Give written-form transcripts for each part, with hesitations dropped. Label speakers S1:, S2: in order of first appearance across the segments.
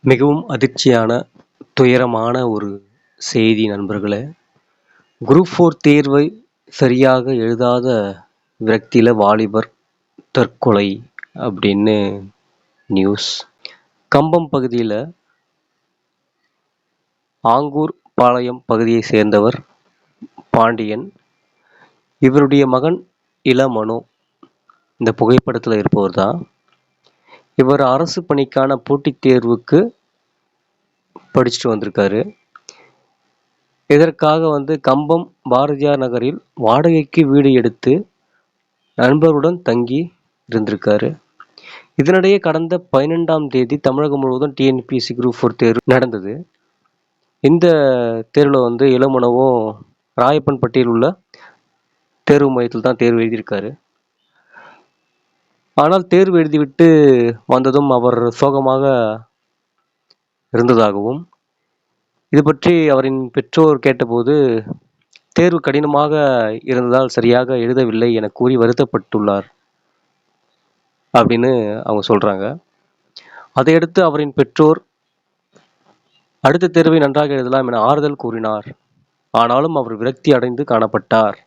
S1: மிகவும் அதிர்ச்சியான, துயரமான ஒரு செய்தி நண்பர்களே! குரூப் 4 தேர்வை சரியாக எழுதாத விரக்தியில வாலிபர் தற்கொலை அப்படின்னு நியூஸ். கம்பம் பகுதியில ஆங்கூர் பாளையம் பகுதியை சேர்ந்தவர் பாண்டியன். இவருடைய மகன் இளமனு இந்த புகைப்படத்துல இருப்பவர் தான். இவர் அரசு பணிக்கான போட்டித் தேர்வுக்கு படிச்சுட்டு வந்திருக்காரு. இதற்காக கம்பம் பாரதியார் நகரில் வாடகைக்கு வீடு எடுத்து நண்பருடன் தங்கி இருந்திருக்காரு. இதனிடையே கடந்த 12ஆம் தேதி தமிழகம் முழுவதும் டிஎன்பிஎஸ்சி குரூப் 4 தேர்வு நடந்தது. இந்த தேர்வில் இளமனவும் ராயப்பன்பட்டியில் உள்ள தேர்வு மையத்தில் தான் தேர்வு எழுதியிருக்காரு. ஆனால் தேர்வு எழுதிவிட்டு வந்ததும் அவர் சோகமாக இருந்ததாகவும், இது பற்றி அவரின் பெற்றோர் கேட்டபோது தேர்வு கடினமாக இருந்ததால் சரியாக எழுதவில்லை என கூறி வருத்தப்பட்டுள்ளார் அப்படின்னு அவங்க சொல்றாங்க. அதையடுத்து அவரின் பெற்றோர் அடுத்த தேர்வை நன்றாக எழுதலாம் என ஆறுதல் கூறினார். ஆனாலும் அவர் விரக்தி அடைந்து காணப்பட்டார்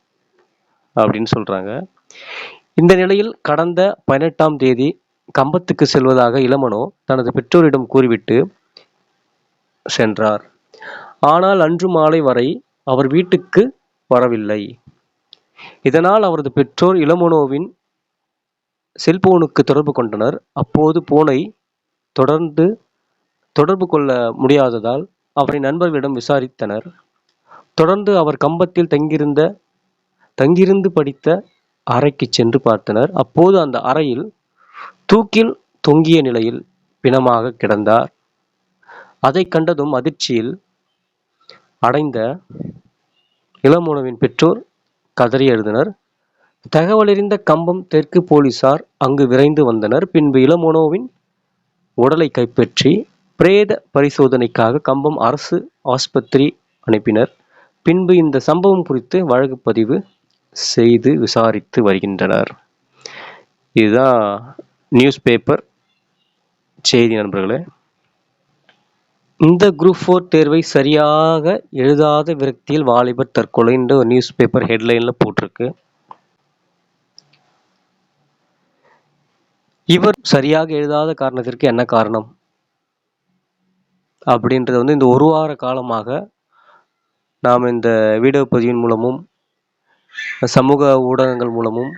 S1: அப்படின்னு சொல்றாங்க. இந்த நிலையில் கடந்த 18ஆம் தேதி கம்பத்துக்கு செல்வதாக இளமனோ தனது பெற்றோரிடம் கூறிவிட்டு சென்றார். ஆனால் அன்று மாலை வரை அவர் வீட்டுக்கு வரவில்லை. இதனால் அவரது பெற்றோர் இளமனோவின் செல்போனுக்கு தொடர்பு கொண்டனர். அப்போது போனை தொடர்பு கொள்ள முடியாததால் அவரின் நண்பர்களிடம் விசாரித்தனர். தொடர்ந்து அவர் கம்பத்தில் தங்கியிருந்து படித்த அறைக்கு சென்று பார்த்தனர். அப்போது அந்த அறையில் தூக்கில் தொங்கிய நிலையில் பிணமாக கிடந்தார். அதை கண்டதும் அதிர்ச்சியில் அடைந்த இளமனோவின் பெற்றோர் கதறி எழுதினர். தகவலறிந்த கம்பம் தெற்கு போலீசார் அங்கு விரைந்து வந்தனர். பின்பு இளமனோவின் உடலை கைப்பற்றி பிரேத பரிசோதனைக்காக கம்பம் அரசு ஆஸ்பத்திரி அனுப்பினர். பின்பு இந்த சம்பவம் குறித்து வழக்கு பதிவு செய்து விசாரித்து வருகின்றனர். இதுதான் நியூஸ் பேப்பர் செய்தி நண்பர்களே. இந்த குரூப் 4 தேர்வை சரியாக எழுதாத விரக்தியில் வாலிபர் தற்கொலை என்ற ஒரு நியூஸ் பேப்பர் ஹெட்லைன்ல போட்டிருக்கு. இவர் சரியாக எழுதாத காரணத்திற்கு என்ன காரணம் அப்படின்றது இந்த ஒரு வார காலமாக நாம் இந்த வீடியோ பதிவின் மூலமும் சமூக ஊடகங்கள் மூலமும்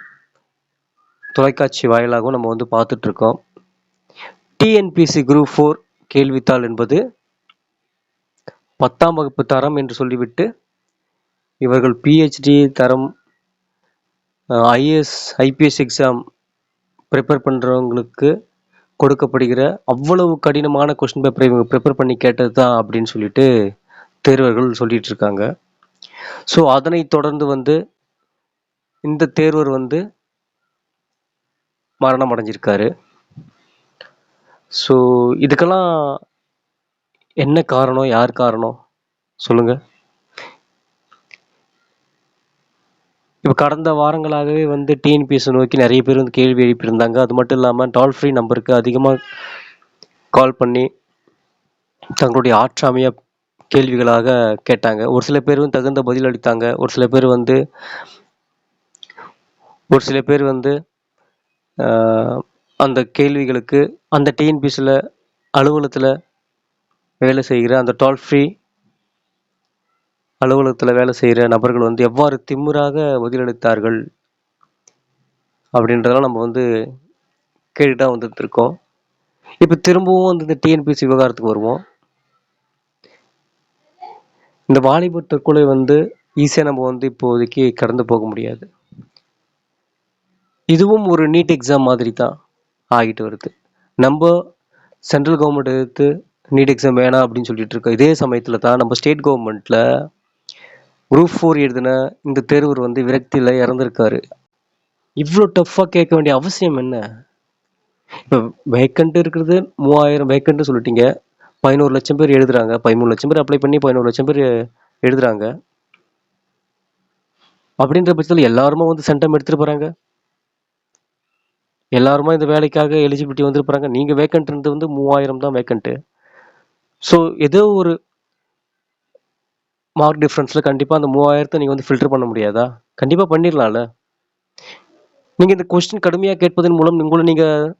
S1: தொலைக்காட்சி வாயிலாகவும் நம்ம பார்த்துட்டு இருக்கோம். டிஎன்பிஎஸ்சி குரூப் 4 கேள்வித்தாள் என்பது 10ஆம் வகுப்பு தரம் என்று சொல்லிவிட்டு இவர்கள் பிஹெச்டி தரம், ஐஏஎஸ் ஐபிஎஸ் எக்ஸாம் ப்ரிப்பேர் பண்ணுறவங்களுக்கு கொடுக்கப்படுகிற அவ்வளவு கடினமான கொஸ்டின் பேப்பரை இவங்க ப்ரிப்பேர் பண்ணி கேட்டது தான் அப்படின்னு சொல்லிட்டு தேர்வர்கள் சொல்லிட்டு இருக்காங்க. ஸோ அதனை தொடர்ந்து இந்த தேர்வர் மரணம் அடைஞ்சிருக்காரு. ஸோ இதுக்கெல்லாம் என்ன காரணம், யார் காரணம் சொல்லுங்க. இப்போ கடந்த வாரங்களாகவே டிஎன்பிஎஸ்சி நோக்கி நிறைய பேர் கேள்வி எழுப்பியிருந்தாங்க. அது மட்டும் இல்லாமல் டோல் ஃப்ரீ நம்பருக்கு அதிகமாக கால் பண்ணி தங்களுடைய ஆற்றாமைய கேள்விகளாக கேட்டாங்க. ஒரு சில பேர் தகுந்த பதில் அளித்தாங்க. ஒரு சில பேர் அந்த கேள்விகளுக்கு அந்த டிஎன்பிஎஸ்சியில் அலுவலகத்தில் வேலை செய்கிற அந்த டோல் ஃப்ரீ அலுவலகத்தில் வேலை செய்கிற நபர்கள் எவ்வாறு திமிராக பதிலளித்தார்கள் அப்படின்றதெல்லாம் நம்ம கேட்டுதான் வந்துட்டு இருக்கோம். இப்போ திரும்பவும் இந்த டிஎன்பிஎஸ்சி விவகாரத்துக்கு வருவோம். இந்த வாலிபர் தற்கொலை ஈஸியாக நம்ம இப்போதைக்கு கடந்து போக முடியாது. இதுவும் ஒரு நீட் எக்ஸாம் மாதிரி தான் ஆகிட்டு வருது. நம்ம சென்ட்ரல் கவர்மெண்ட் எடுத்து நீட் எக்ஸாம் வேணாம் அப்படின்னு சொல்லிட்டு இருக்கோம். இதே சமயத்தில் தான் நம்ம ஸ்டேட் கவர்மெண்ட்டில் குரூப் 4 எழுதின இந்த தேர்வர் விரக்தியில் இறந்துருக்காரு. இவ்வளோ டஃப்பாக கேட்க வேண்டிய அவசியம் என்ன? இப்போ வேக்கண்ட் இருக்கிறது 3000 வேக்கண்ட் சொல்லிட்டீங்க. 11 லட்சம் பேர் எழுதுறாங்க. 13 லட்சம் பேர் அப்ளை பண்ணி 11 லட்சம் பேர் எழுதுறாங்க. அப்படின்ற பட்சத்தில் எல்லாருமே சென்டம் எடுத்துட்டு போறாங்க. எல்லாருமே இந்த வேலைக்காக எலிஜிபிலிட்டி வந்துருப்பாங்க. நீங்க வேக்கண்ட் இருந்தது 3000 தான் வேக்கண்ட். ஸோ ஏதோ ஒரு மார்க் டிஃப்ரென்ஸில் கண்டிப்பாக அந்த 3000 நீங்கள் வந்து ஃபில்டர் பண்ண முடியாதா? கண்டிப்பாக பண்ணிடலாம்ல. நீங்கள் இந்த கொஸ்டின் கடுமையாக கேட்பதன் மூலம் உங்களை நீங்கள்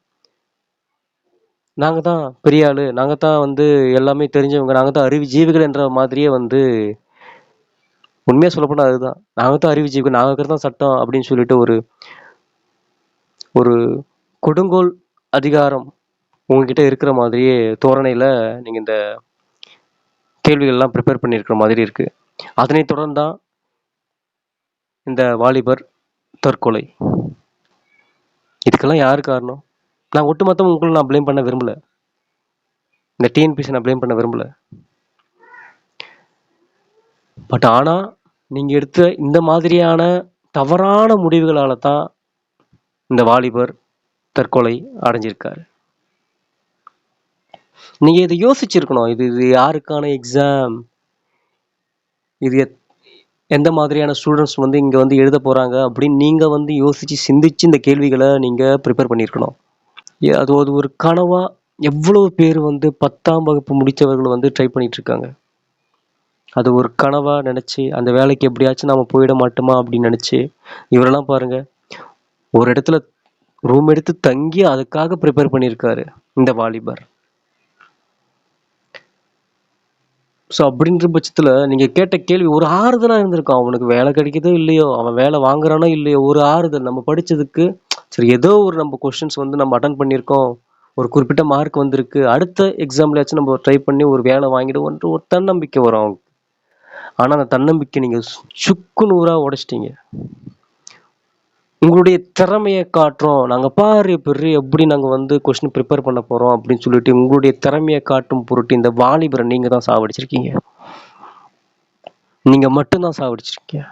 S1: நாங்கள் தான் பெரிய ஆள், நாங்கள் தான் வந்து எல்லாமே தெரிஞ்சவங்க, நாங்கள் தான் அறிவு ஜீவிகள் என்ற மாதிரியே வந்து உண்மையாக சொல்லப்போனால் அதுதான். நாங்கள் தான் அறிவு ஜீவிகள், நாங்கள் இருக்கிறது தான் சட்டம் அப்படின்னு சொல்லிட்டு ஒரு ஒரு கொடுங்கோல் அதிகாரம் உங்ககிட்ட இருக்கிற மாதிரியே தோரணையில் நீங்கள் இந்த கேள்விகள்லாம் ப்ரிப்பேர் பண்ணியிருக்கிற மாதிரி இருக்குது. அதனைத் தொடர்ந்து தான் இந்த வாலிபர் தற்கொலை. இதுக்கெல்லாம் யார் காரணம்? நான் ஒட்டுமொத்தம் உங்களை நான் ப்ளேம் பண்ண விரும்பல. இந்த டிஎன்பிசி நான் ப்ளேம் பண்ண விரும்பல. பட் ஆனால் நீங்கள் எடுத்த இந்த மாதிரியான தவறான முடிவுகளால் தான் இந்த வாலிபர் தற்கொலை அடைஞ்சிருக்காரு. நீங்கள் இதை யோசிச்சிருக்கணும். இது இது யாருக்கான எக்ஸாம், இது எந்த மாதிரியான ஸ்டூடெண்ட்ஸ் வந்து இங்கே வந்து எழுத போகிறாங்க அப்படின்னு நீங்கள் வந்து யோசித்து சிந்திச்சு இந்த கேள்விகளை நீங்கள் ப்ரிப்பேர் பண்ணியிருக்கணும். அது ஒரு கனவா எவ்வளோ பேர் வந்து 10ஆம் வகுப்பு முடித்தவர்கள் வந்து ட்ரை பண்ணிட்டு இருக்காங்க. அது ஒரு கனவா நினச்சி அந்த வேலைக்கு எப்படியாச்சும் நம்ம போயிட மாட்டோமா அப்படின்னு நினச்சி இவரெல்லாம் பாருங்க, ஒரு இடத்துல ரூம் எடுத்து தங்கி அதுக்காக ப்ரிப்பேர் பண்ணியிருக்காரு இந்த வாலிபர். ஸோ அப்படின்ற பட்சத்தில் நீங்கள் கேட்ட கேள்வி ஒரு ஆறுதலாக இருந்திருக்கும். அவனுக்கு வேலை கிடைக்குதோ இல்லையோ, அவன் வேலை வாங்குறானோ இல்லையோ, ஒரு ஆறுதல். நம்ம படித்ததுக்கு சரி ஏதோ ஒரு நம்ம கொஸ்டின்ஸ் வந்து நம்ம அட்டன் பண்ணியிருக்கோம், ஒரு குறிப்பிட்ட மார்க் வந்திருக்கு, அடுத்த எக்ஸாம்லயாச்சும் நம்ம ட்ரை பண்ணி ஒரு வேலை வாங்கிடுவோன்ற ஒரு தன்னம்பிக்கை வரும் அவங்க. ஆனால் அந்த தன்னம்பிக்கை நீங்கள் சுக்கு நூறாக உடைச்சிட்டீங்க. உங்களுடைய திறமையை காட்டுறோம், நாங்கள் பாரு பெரிய எப்படி நாங்கள் வந்து கொஸ்டின் ப்ரிப்பேர் பண்ண போகிறோம் அப்படின்னு சொல்லிட்டு உங்களுடைய திறமையை காட்டும் பொருட்டு இந்த வாலிபரை நீங்கள் தான் சாவடிச்சிருக்கீங்க. நீங்கள் மட்டும்தான் சாவடிச்சிருக்கீங்க.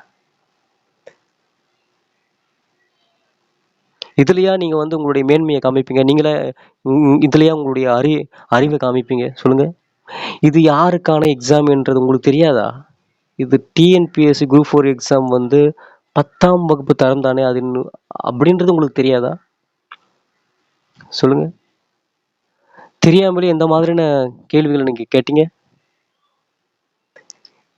S1: இதுலையா நீங்கள் வந்து உங்களுடைய மேன்மையை காமிப்பீங்க? நீங்களே இதுலையா உங்களுடைய அறிவை காமிப்பீங்க? சொல்லுங்கள். இது யாருக்கான எக்ஸாம்ன்றது உங்களுக்கு தெரியாதா? இது டிஎன்பிஎஸ்சி குரூப் 4 எக்ஸாம் வந்து 10ஆம் வகுப்பு தரம் தானே, அது அப்படின்றது உங்களுக்கு தெரியாதா? சொல்லுங்க. தெரியாமலே எந்த மாதிரியான கேள்விகளை நீங்க கேட்டீங்க?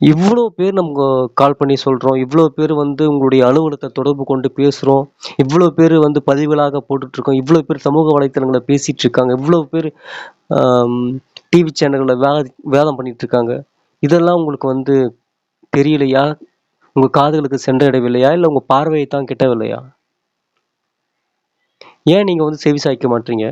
S1: இவ்வளோ பேர் நமக்கு கால் பண்ணி சொல்றோம், இவ்வளோ பேர் வந்து உங்களுடைய அலுவலகத்தை தொடர்பு கொண்டு பேசுறோம், இவ்வளோ பேர் வந்து பதிவுகளாக போட்டுட்டு இருக்கோம், இவ்வளோ பேர் சமூக வலைத்தளங்களை பேசிட்டு இருக்காங்க, இவ்வளோ பேர் டிவி சேனல்களை வேதம் பண்ணிட்டு இருக்காங்க. இதெல்லாம் உங்களுக்கு வந்து தெரியலையா? உங்க காதுகளுக்கு சென்றடையவில்லையா? இல்லை உங்க பார்வையை தான் கிட்டவில்லையா? ஏன் நீங்க வந்து செவி சாய்க்க மாட்டீங்க?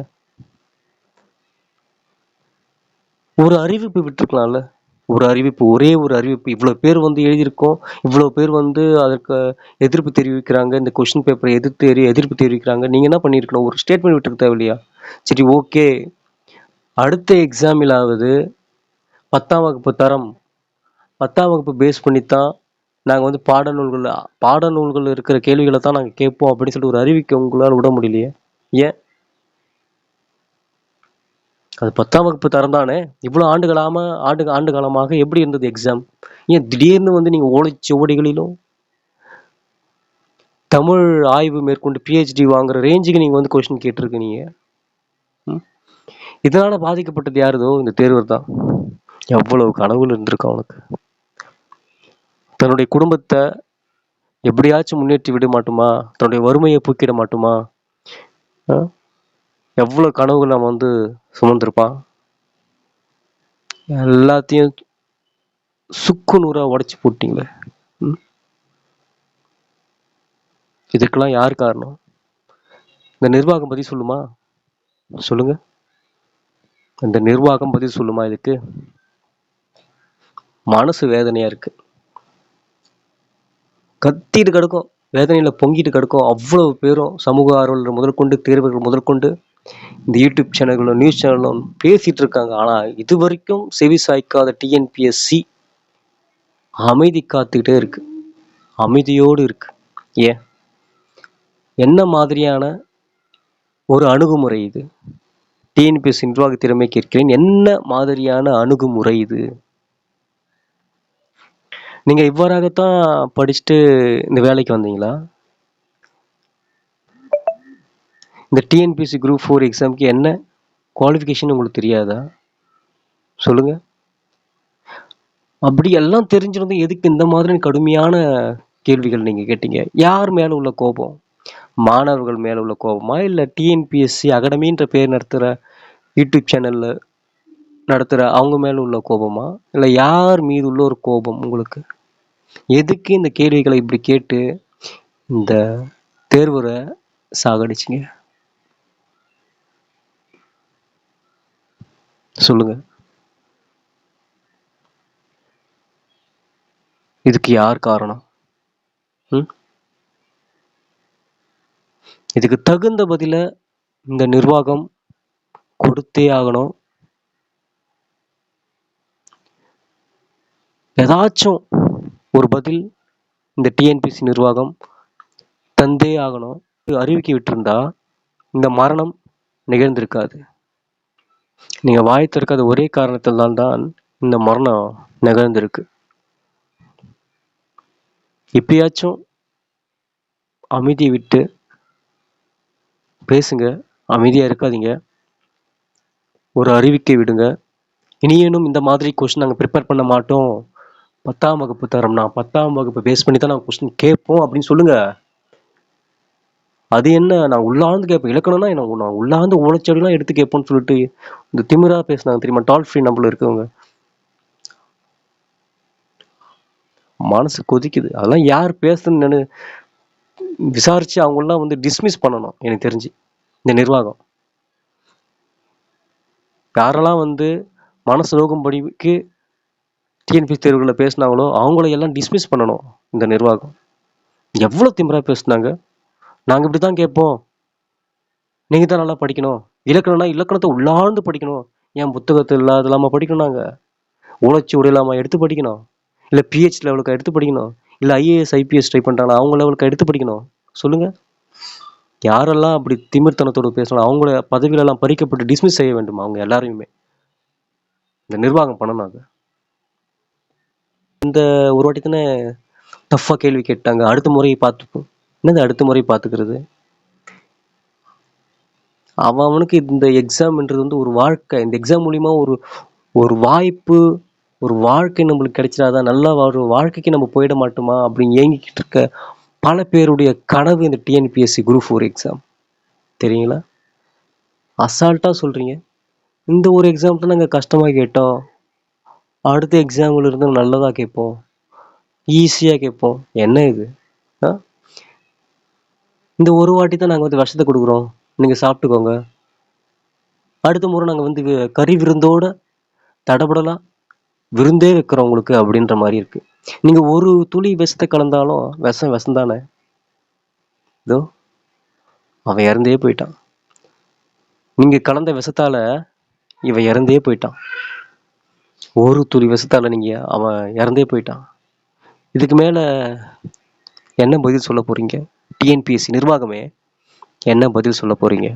S1: ஒரு அறிவிப்பு விட்டுருக்கலாம்ல. ஒரு அறிவிப்பு, ஒரே ஒரு அறிவிப்பு. இவ்வளோ பேர் வந்து எழுதியிருக்கோம், இவ்வளோ பேர் வந்து அதற்கு எதிர்ப்பு தெரிவிக்கிறாங்க, இந்த கொஸ்டின் பேப்பரை எதிர்ப்பு தெரிவிக்கிறாங்க. நீங்கள் என்ன பண்ணியிருக்கணும்? ஒரு ஸ்டேட்மெண்ட் விட்டுருக்க தேவையில்லையா? சரி, ஓகே, அடுத்த எக்ஸாமிலாவது 10ஆம் வகுப்பு தரம், 10ஆம் வகுப்பு பேஸ் பண்ணித்தான் நாங்கள் வந்து பாடநூல்கள் இருக்கிற கேள்விகளை தான் நாங்கள் கேட்போம் அப்படின்னு சொல்லிட்டு ஒரு அறிவிக்க உங்களால் விட முடியலையே. ஏன்? அது 10ஆம் வகுப்பு தரம் தானே. இவ்வளோ ஆண்டு காலமாக எப்படி இருந்தது எக்ஸாம்? ஏன் திடீர்னு வந்து நீங்கள் ஓலைச்சுவடிகளிலும் தமிழ் ஆய்வு மேற்கொண்டு பிஹெச்டி வாங்குற ரேஞ்சுக்கு நீங்கள் வந்து கொஸ்டின் கேட்டிருக்கீங்க. இதனால பாதிக்கப்பட்டது யாருதோ இந்த தேர்வர் தான். எவ்வளவு கனவுகள் இருந்திருக்கு அவனுக்கு. தன்னுடைய குடும்பத்தை எப்படியாச்சும் முன்னேற்றி விட மாட்டோமா, தன்னுடைய வறுமையை போக்கிட மாட்டோமா, எவ்வளோ கனவுகள் நம்ம வந்து சுமந்திருப்பான். எல்லாத்தையும் சுக்கு நூறா உடைச்சு போட்டீங்களே. இதுக்கெல்லாம் யார் காரணம்? இந்த நிர்வாகம் பதில் சொல்லுமா? சொல்லுங்க. இந்த நிர்வாகம் பதில் சொல்லுமா? இதுக்கு மனசு வேதனையா இருக்கு. கத்திட்டு கிடக்கும், வேதனையில பொங்கிட்டு கிடக்கும். அவ்வளவு பேரும் சமூக ஆர்வலர்கள் முதற்கொண்டு, தேர்வுகள் முதற்கொண்டு, இந்த யூடியூப் சேனல்களும் நியூஸ் சேனலும் பேசிட்டு இருக்காங்க. ஆனா இது வரைக்கும் செவி சாய்க்காத டிஎன்பிஎஸ்சி அமைதி காத்துக்கிட்டே இருக்கு, அமைதியோடு இருக்கு. ஏன்? என்ன மாதிரியான ஒரு அணுகுமுறை இது? டிஎன்பிஎஸ்சி நிர்வாக திறமை கேட்கிறேன், என்ன மாதிரியான அணுகுமுறை இது? நீங்க இவ்வாறாகத்தான் படிச்சுட்டு இந்த வேலைக்கு வந்தீங்களா? இந்த டிஎன்பிஎஸ்சி குரூப் 4 எக்ஸாமுக்கு என்ன குவாலிஃபிகேஷன் உங்களுக்கு தெரியாதா? சொல்லுங்க. அப்படி எல்லாம் தெரிஞ்சிருந்தும் எதுக்கு இந்த மாதிரி கடுமையான கேள்விகள் நீங்க கேட்டீங்க? யார் மேல உள்ள கோபம்? மாணவர்கள் மேல உள்ள கோபமா? இல்ல டிஎன்பிஎஸ்சி அகாடமின்ற பேர் நடத்துற யூடியூப் சேனல்ல நடத்துற அவங்க மேல உள்ள கோபமா? இல்ல யார் மீது உள்ள ஒரு கோபம் உங்களுக்கு? எதுக்கு இந்த கேள்விகளை இப்படி கேட்டு இந்த தேர்வுல சாகடிச்சீங்க? சொல்லுங்க. இதுக்கு யார் காரணம்? ம்? இதுக்கு தகுந்த பதில இந்த நிர்வாகம் கொடுத்தே ஆகணும். ஏதாச்சும் ஒரு பதில் இந்த டிஎன்பிஎஸ்சி நிர்வாகம் தந்தே ஆகணும். அறிவிக்கை விட்டிருந்தா இந்த மரணம் நிகழ்ந்திருக்காது. நீங்க வாய் திறக்காத ஒரே காரணத்தினால் தான் இந்த மரணம் நிகழ்ந்திருக்கு. இப்பயாச்சும் அமைதியை விட்டு பேசுங்க. அமைதியா இருக்காதீங்க. ஒரு அறிவிக்கை விடுங்க. இனியேனும் இந்த மாதிரி கொஸ்டின் நாங்கள் ப்ரிப்பேர் பண்ண மாட்டோம். 10ஆம் வகுப்பு தரோம்னா 10ஆம் வகுப்பு பேஸ் பண்ணி தான் நாங்கள் கொஸ்டின் கேட்போம் அப்படின்னு சொல்லுங்க. அது என்ன, நான் உள்ளாந்து கேட்பேன். இலக்கணம்னா என்ன, நான் உள்ளாந்து ஓலைச்சொல்லாம் எடுத்து கேட்போம்னு சொல்லிட்டு இந்த திமிரா பேசினாங்க தெரியுமா? டால் ஃப்ரீ நம்பர்ல இருக்கவங்க. மனசு கொதிக்குது. அதெல்லாம் யார் பேசுன்னு விசாரிச்சு அவங்களாம் வந்து டிஸ்மிஸ் பண்ணணும். எனக்கு தெரிஞ்சு இந்த நிர்வாகம் யாரெல்லாம் வந்து மனசு நோக்கும்படிக்கு டிஎன்பிஎஸ்சி தேர்வுகளில் பேசினாங்களோ அவங்கள எல்லாம் டிஸ்மிஸ் பண்ணணும் இந்த நிர்வாகம். எவ்வளோ திமிரா பேசுனாங்க. நாங்கள் இப்படி தான் கேட்போம், நீங்கள் தான் நல்லா படிக்கணும், இலக்கணம்னா இலக்கணத்தை உள்ளார்ந்து படிக்கணும், ஏன் புத்தகத்தில் இல்லாத இல்லாமல் படிக்கணும், நாங்கள் உணர்ச்சி இல்லாமல் எடுத்து படிக்கணும், இல்லை பிஹெச் லெவலுக்கு எடுத்து படிக்கணும், இல்லை ஐஏஎஸ் ஐபிஎஸ் ட்ரை பண்ணுறாங்களா அவங்க லெவலுக்கு எடுத்து படிக்கணும். சொல்லுங்கள், யாரெல்லாம் அப்படி திமிர்த்தனத்தோடு பேசலாம் அவங்கள பதவிகளெல்லாம் பறிக்கப்பட்டு டிஸ்மிஸ் செய்ய வேண்டும். அவங்க எல்லாரையுமே இந்த நிர்வாகம் பண்ணணும். அது இந்த ஒரு வாட்டி தானே டஃப்பாக கேள்வி கேட்டாங்க. அடுத்த முறை பார்த்துப்போம். என்னது அடுத்த முறை பார்த்துக்கிறது? அவனுக்கு இந்த எக்ஸாம்ன்றது வந்து ஒரு வாழ்க்கை. இந்த எக்ஸாம் மூலிமா ஒரு ஒரு வாய்ப்பு, ஒரு வாழ்க்கை நம்மளுக்கு கிடைச்சிடாதான், நல்லா ஒரு வாழ்க்கைக்கு நம்ம போயிட மாட்டோமா அப்படின்னு ஏங்கிக்கிட்டு இருக்க பல பேருடைய கனவு இந்த டிஎன்பிஎஸ்சி குரூப் 4 எக்ஸாம். தெரியுங்களா? அசால்ட்டாக சொல்கிறீங்க. இந்த ஒரு எக்ஸாம் தான் நாங்கள் கஷ்டமாக கேட்டோம், அடுத்த எக்ஸாம்பிள் இருந்து நல்லதாக கேட்போம், ஈஸியாக கேட்போம். என்ன இது? இந்த ஒரு வாட்டி தான் நாங்கள் வந்து விஷத்தை கொடுக்குறோம், நீங்கள் சாப்பிட்டுக்கோங்க, அடுத்த முறை நாங்கள் வந்து கறி விருந்தோட தடபடலாம் விருந்தே வைக்கிறோம் உங்களுக்கு அப்படின்ற மாதிரி இருக்கு. நீங்கள் ஒரு துளி விஷத்தை கலந்தாலும் விஷம் தானே. இதோ அவன் இறந்தே போயிட்டான். நீங்கள் கலந்த விஷத்தால் இவன் இறந்தே போயிட்டான். ஒரு துளி விஷத்தால் நீங்கள் அவன் இறந்தே போயிட்டான். இதுக்கு மேலே என்ன பதில் சொல்ல போகிறீங்க? டிஎன்பிஎஸ்சி நிர்வாகமே என்ன பதில் சொல்ல போகிறீங்க?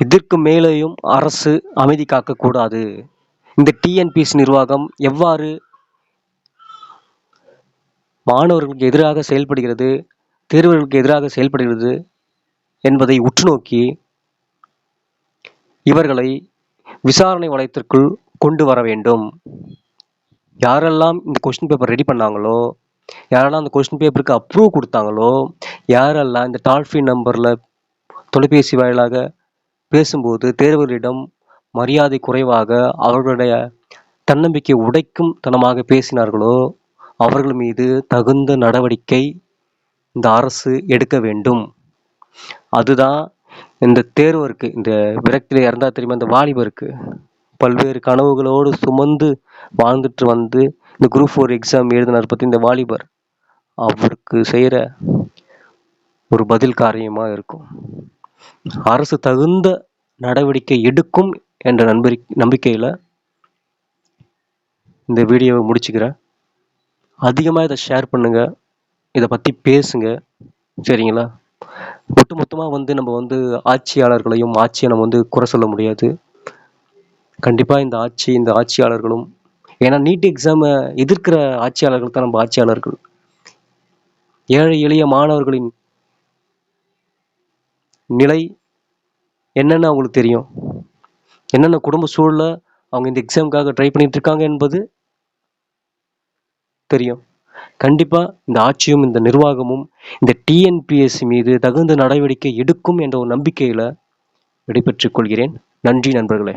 S1: இதற்கு மேலேயும் அரசு அமைதி காக்கக்கூடாது. இந்த டிஎன்பிஎஸ்சி நிர்வாகம் எவ்வாறு மாணவர்களுக்கு எதிராக செயல்படுகிறது, தேர்வர்களுக்கு எதிராக செயல்படுகிறது என்பதை உற்று நோக்கி இவர்களை விசாரணை வளையத்திற்குள் கொண்டு வர வேண்டும். யாரெல்லாம் இந்த கொஸ்டின் பேப்பர் ரெடி பண்ணாங்களோ, யாரெல்லாம் அந்த கொஸ்டின் பேப்பருக்கு அப்ரூவ் கொடுத்தாங்களோ, யாரெல்லாம் இந்த டால் ஃப்ரீ நம்பரில் தொலைபேசி வாயிலாக பேசும்போது தேர்வர்களிடம் மரியாதை குறைவாக அவர்களுடைய தன்னம்பிக்கை உடைக்கும் தனமாக பேசினார்களோ அவர்கள் மீது தகுந்த நடவடிக்கை இந்த அரசு எடுக்க வேண்டும். அதுதான் இந்த தேர்வருக்கு, இந்த விரக்தியில் இறந்தா தெரியுமா இந்த வாலிபருக்கு, பல்வேறு கனவுகளோடு சுமந்து வாழ்ந்துட்டு வந்து இந்த குரூப் 4 எக்ஸாம் எழுதினார் பற்றி இந்த வாலிபர், அவருக்கு செய்கிற ஒரு பதில் காரியமாக இருக்கும். அரசு தகுந்த நடவடிக்கை எடுக்கும் என்ற நம்பிக்கையில் இந்த வீடியோவை முடிச்சுக்கிறேன். அதிகமாக இதை ஷேர் பண்ணுங்கள், இதை பற்றி பேசுங்க, சரிங்களா? ஒட்டுமொத்தமாக வந்து நம்ம வந்து ஆட்சியாளர்களையும் ஆட்சியை நம்ம வந்து குறை சொல்ல முடியாது. கண்டிப்பாக இந்த ஆட்சியாளர்களும், ஏன்னா நீட் எக்ஸாமை எதிர்க்கிற ஆட்சியாளர்கள் தான் நம்ம ஆட்சியாளர்கள். ஏழை எளிய மாணவர்களின் நிலை என்னென்னு அவங்களுக்கு தெரியும், என்னென்ன குடும்ப சூழலை அவங்க இந்த எக்ஸாமுக்காக ட்ரை பண்ணிட்டு இருக்காங்க என்பது தெரியும். கண்டிப்பா இந்த ஆட்சியும் இந்த நிர்வாகமும் இந்த டிஎன்பிஎஸ்சி மீது தகுந்த நடவடிக்கை எடுக்கும் என்ற ஒரு நம்பிக்கையில விடைபெற்றுக் கொள்கிறேன். நன்றி நண்பர்களே.